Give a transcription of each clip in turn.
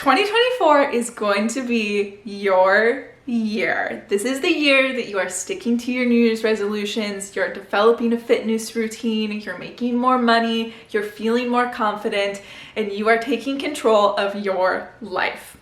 2024 is going to be your year. This is the year that you are sticking to your New Year's resolutions, you're developing a fitness routine, you're making more money, you're feeling more confident, and you are taking control of your life.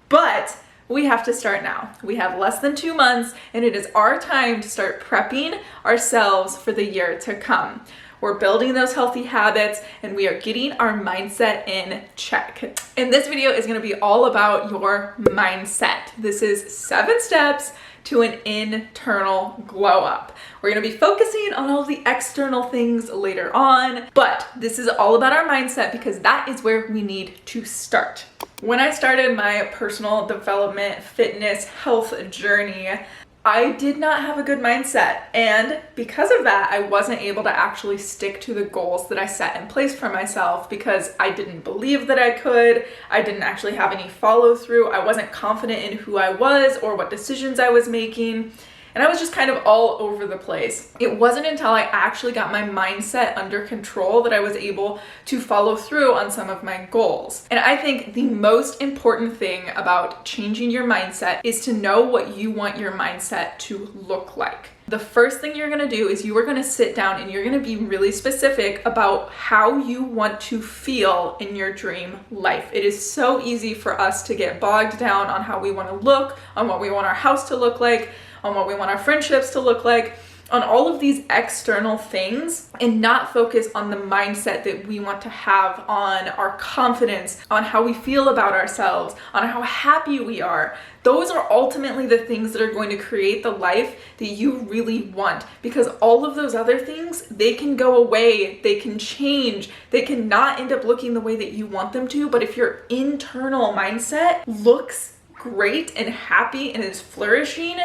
But we have to start now. We have less than 2 months, and it is our time to start prepping ourselves for the year to come. We're building those healthy habits and we are getting our mindset in check. And this video is going to be all about your mindset. This is 7 steps to an internal glow up. We're going to be focusing on all the external things later on, but this is all about our mindset because that is where we need to start. When I started my personal development, fitness, health journey, I did not have a good mindset, and because of that, I wasn't able to actually stick to the goals that I set in place for myself because I didn't believe that I could. I didn't actually have any follow through. I wasn't confident in who I was or what decisions I was making. And I was just kind of all over the place. It wasn't until I actually got my mindset under control that I was able to follow through on some of my goals. And I think the most important thing about changing your mindset is to know what you want your mindset to look like. The first thing you're gonna do is you are gonna sit down and you're gonna be really specific about how you want to feel in your dream life. It is so easy for us to get bogged down on how we wanna look, on what we want our house to look like, on what we want our friendships to look like, on all of these external things, and not focus on the mindset that we want to have, on our confidence, on how we feel about ourselves, on how happy we are. Those are ultimately the things that are going to create the life that you really want, because all of those other things, they can go away, they can change, they can not end up looking the way that you want them to. But if your internal mindset looks great and happy and is flourishing,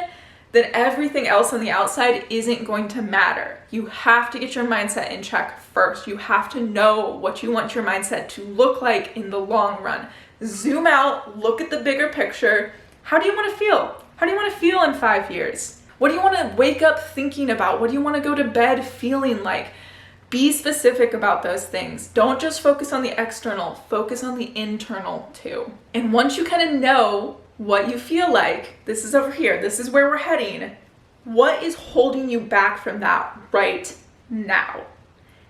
then everything else on the outside isn't going to matter. You have to get your mindset in check first. You have to know what you want your mindset to look like in the long run. Zoom out, look at the bigger picture. How do you want to feel? How do you want to feel in 5 years? What do you want to wake up thinking about? What do you want to go to bed feeling like? Be specific about those things. Don't just focus on the external, focus on the internal too. And once you kind of know what you feel like, this is over here, this is where we're heading, what is holding you back from that right now?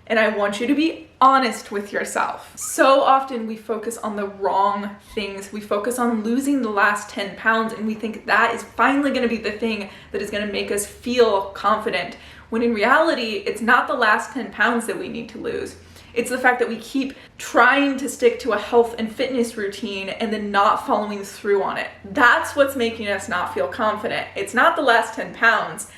And I want you to be honest with yourself. So often we focus on the wrong things. We focus on losing the last 10 pounds and we think that is finally going to be the thing that is going to make us feel confident, when in reality, it's not the last 10 pounds that we need to lose. It's the fact that we keep trying to stick to a health and fitness routine and then not following through on it. That's what's making us not feel confident. It's not the last 10 pounds.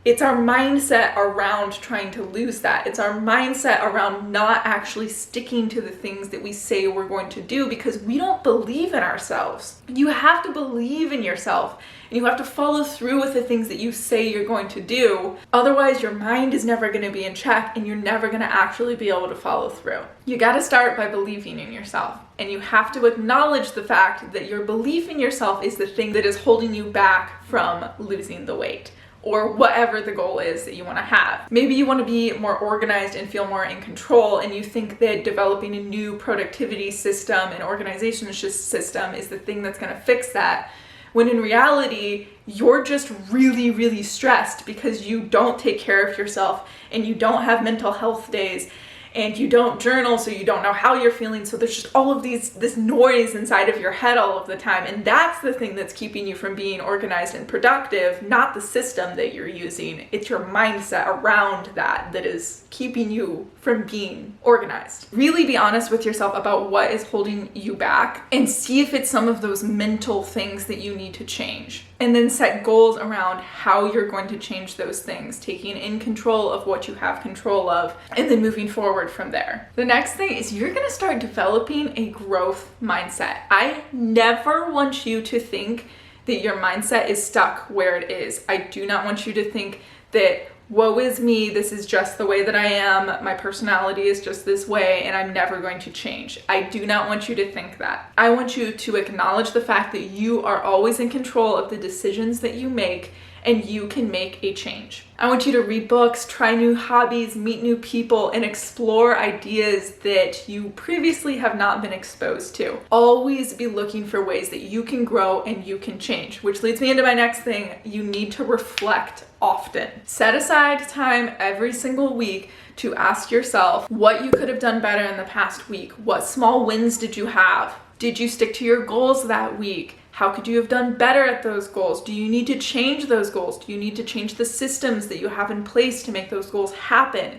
It's our mindset around trying to lose that. It's our mindset around not actually sticking to the things that we say we're going to do because we don't believe in ourselves. You have to believe in yourself and you have to follow through with the things that you say you're going to do. Otherwise, your mind is never going to be in check and you're never going to actually be able to follow through. You got to start by believing in yourself. And you have to acknowledge the fact that your belief in yourself is the thing that is holding you back from losing the weight, or whatever the goal is that you want to have. Maybe you want to be more organized and feel more in control, and you think that developing a new productivity system and organization system is the thing that's going to fix that, when in reality, you're just really, really stressed because you don't take care of yourself and you don't have mental health days and you don't journal, so you don't know how you're feeling. So there's just all of this noise inside of your head all of the time. And that's the thing that's keeping you from being organized and productive, not the system that you're using. It's your mindset around that is keeping you from being organized. Really be honest with yourself about what is holding you back and see if it's some of those mental things that you need to change. And then set goals around how you're going to change those things, taking in control of what you have control of, and then moving forward from there. The next thing is you're gonna start developing a growth mindset. I never want you to think that your mindset is stuck where it is. I do not want you to think that, woe is me, this is just the way that I am, my personality is just this way, and I'm never going to change. I do not want you to think that. I want you to acknowledge the fact that you are always in control of the decisions that you make and you can make a change. I want you to read books, try new hobbies, meet new people, and explore ideas that you previously have not been exposed to. Always be looking for ways that you can grow and you can change, which leads me into my next thing. You need to reflect often. Set aside time every single week to ask yourself what you could have done better in the past week. What small wins did you have? Did you stick to your goals that week? How could you have done better at those goals? Do you need to change those goals? Do you need to change the systems that you have in place to make those goals happen?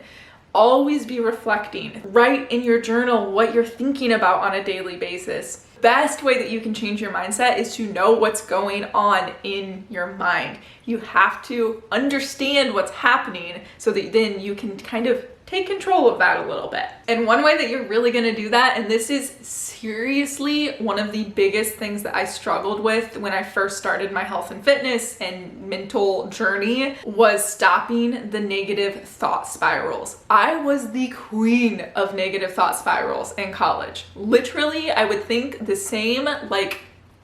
Always be reflecting. Write in your journal what you're thinking about on a daily basis. Best way that you can change your mindset is to know what's going on in your mind. You have to understand what's happening so that then you can kind of take control of that a little bit. And one way that you're really gonna do that, and this is seriously one of the biggest things that I struggled with when I first started my health and fitness and mental journey, was stopping the negative thought spirals. I was the queen of negative thought spirals in college. Literally, I would think the same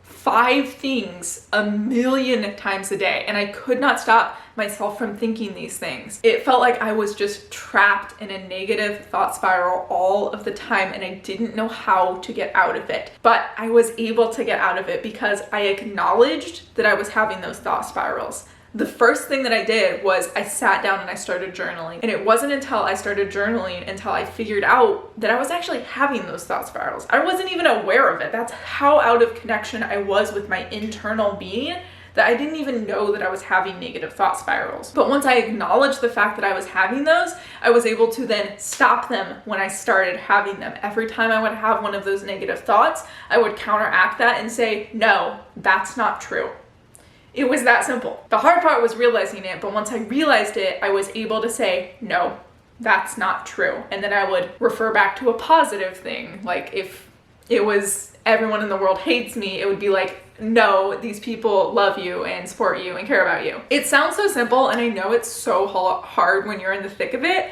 5 things a million times a day, and I could not stop myself from thinking these things. It felt like I was just trapped in a negative thought spiral all of the time, and I didn't know how to get out of it. But I was able to get out of it because I acknowledged that I was having those thought spirals. The first thing that I did was I sat down and I started journaling. And it wasn't until I started journaling until I figured out that I was actually having those thought spirals. I wasn't even aware of it. That's how out of connection I was with my internal being, that I didn't even know that I was having negative thought spirals. But once I acknowledged the fact that I was having those, I was able to then stop them when I started having them. Every time I would have one of those negative thoughts, I would counteract that and say, no, that's not true. It was that simple. The hard part was realizing it, but once I realized it, I was able to say, no, that's not true. And then I would refer back to a positive thing. Like if it was everyone in the world hates me, it would be like, no, these people love you and support you and care about you. It sounds so simple, and I know it's so hard when you're in the thick of it,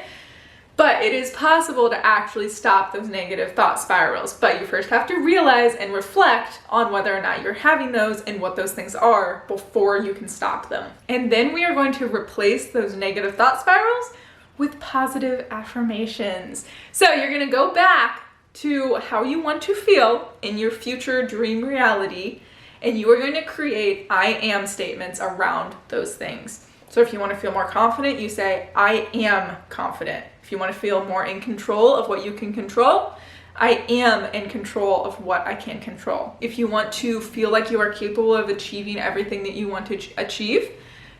but it is possible to actually stop those negative thought spirals. But you first have to realize and reflect on whether or not you're having those and what those things are before you can stop them. And then we are going to replace those negative thought spirals with positive affirmations. So you're going to go back to how you want to feel in your future dream reality, and you are going to create I am statements around those things. So if you want to feel more confident, you say, I am confident. If you want to feel more in control of what you can control, I am in control of what I can control. If you want to feel like you are capable of achieving everything that you want to achieve,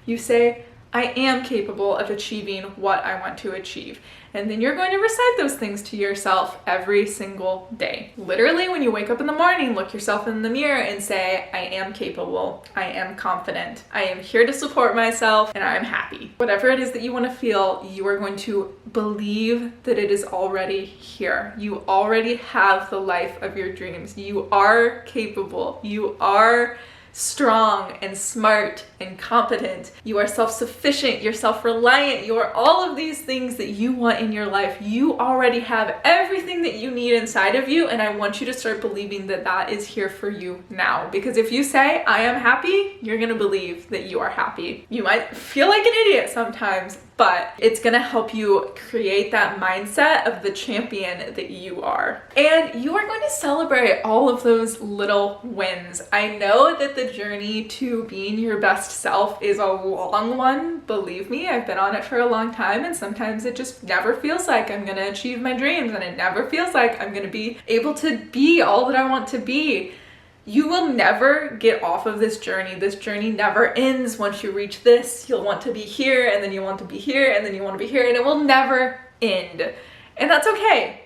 you say, I am capable of achieving what I want to achieve. And then you're going to recite those things to yourself every single day. Literally, when you wake up in the morning, look yourself in the mirror and say, I am capable, I am confident, I am here to support myself, and I am happy. Whatever it is that you want to feel, you are going to believe that it is already here. You already have the life of your dreams. You are capable. You are strong and smart and competent. You are self-sufficient, you're self-reliant, you are all of these things that you want in your life. You already have everything that you need inside of you, and I want you to start believing that that is here for you now. Because if you say, I am happy, you're gonna believe that you are happy. You might feel like an idiot sometimes, but it's gonna help you create that mindset of the champion that you are. And you are going to celebrate all of those little wins. I know that the journey to being your best self is a long one. Believe me, I've been on it for a long time, and sometimes it just never feels like I'm gonna achieve my dreams, and it never feels like I'm gonna be able to be all that I want to be. You will never get off of this journey. This journey never ends. Once you reach this, you'll want to be here, and then you want to be here, and then you want to be here, and it will never end. And that's okay,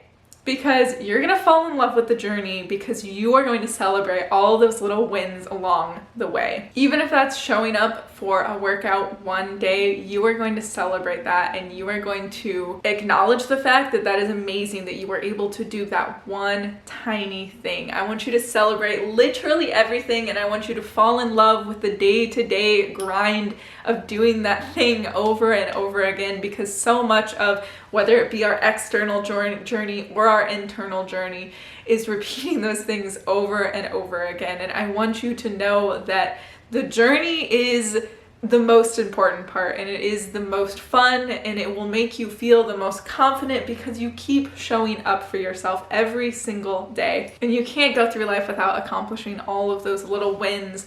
because you're gonna fall in love with the journey, because you are going to celebrate all those little wins along the way. Even if that's showing up for a workout one day, you are going to celebrate that, and you are going to acknowledge the fact that that is amazing that you were able to do that one tiny thing. I want you to celebrate literally everything, and I want you to fall in love with the day-to-day grind of doing that thing over and over again, because so much of whether it be our external journey or our internal journey is repeating those things over and over again. And I want you to know that the journey is the most important part, and it is the most fun, and it will make you feel the most confident because you keep showing up for yourself every single day. And you can't go through life without accomplishing all of those little wins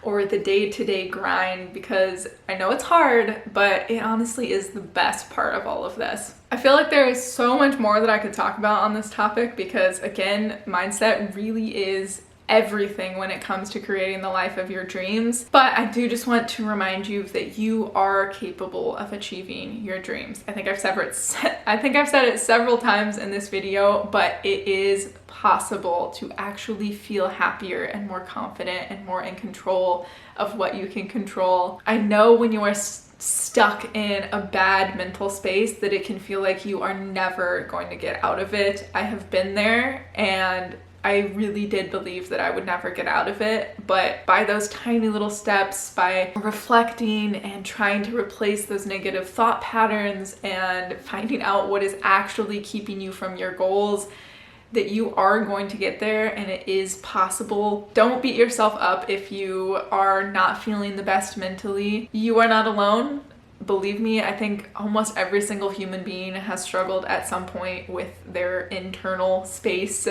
or the day-to-day grind, because I know it's hard, but it honestly is the best part of all of this. I feel like there is so much more that I could talk about on this topic because, again, mindset really is everything when it comes to creating the life of your dreams. But I do just want to remind you that you are capable of achieving your dreams. I think I've said it several times in this video, but it is possible to actually feel happier and more confident and more in control of what you can control. I know when you are stuck in a bad mental space that it can feel like you are never going to get out of it. I have been there, and I really did believe that I would never get out of it, but by those tiny little steps, by reflecting and trying to replace those negative thought patterns and finding out what is actually keeping you from your goals, that you are going to get there and it is possible. Don't beat yourself up if you are not feeling the best mentally. You are not alone. Believe me, I think almost every single human being has struggled at some point with their internal space.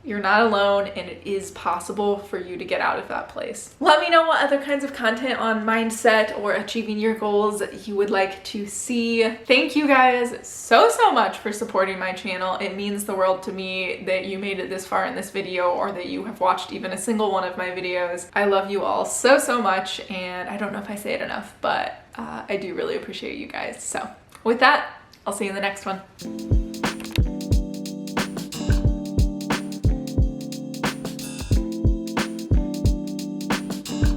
You're not alone, and it is possible for you to get out of that place. Let me know what other kinds of content on mindset or achieving your goals you would like to see. Thank you guys so much for supporting my channel. It means the world to me that you made it this far in this video or that you have watched even a single one of my videos. I love you all so much, and I don't know if I say it enough, but I do really appreciate you guys. So with that, I'll see you in the next one.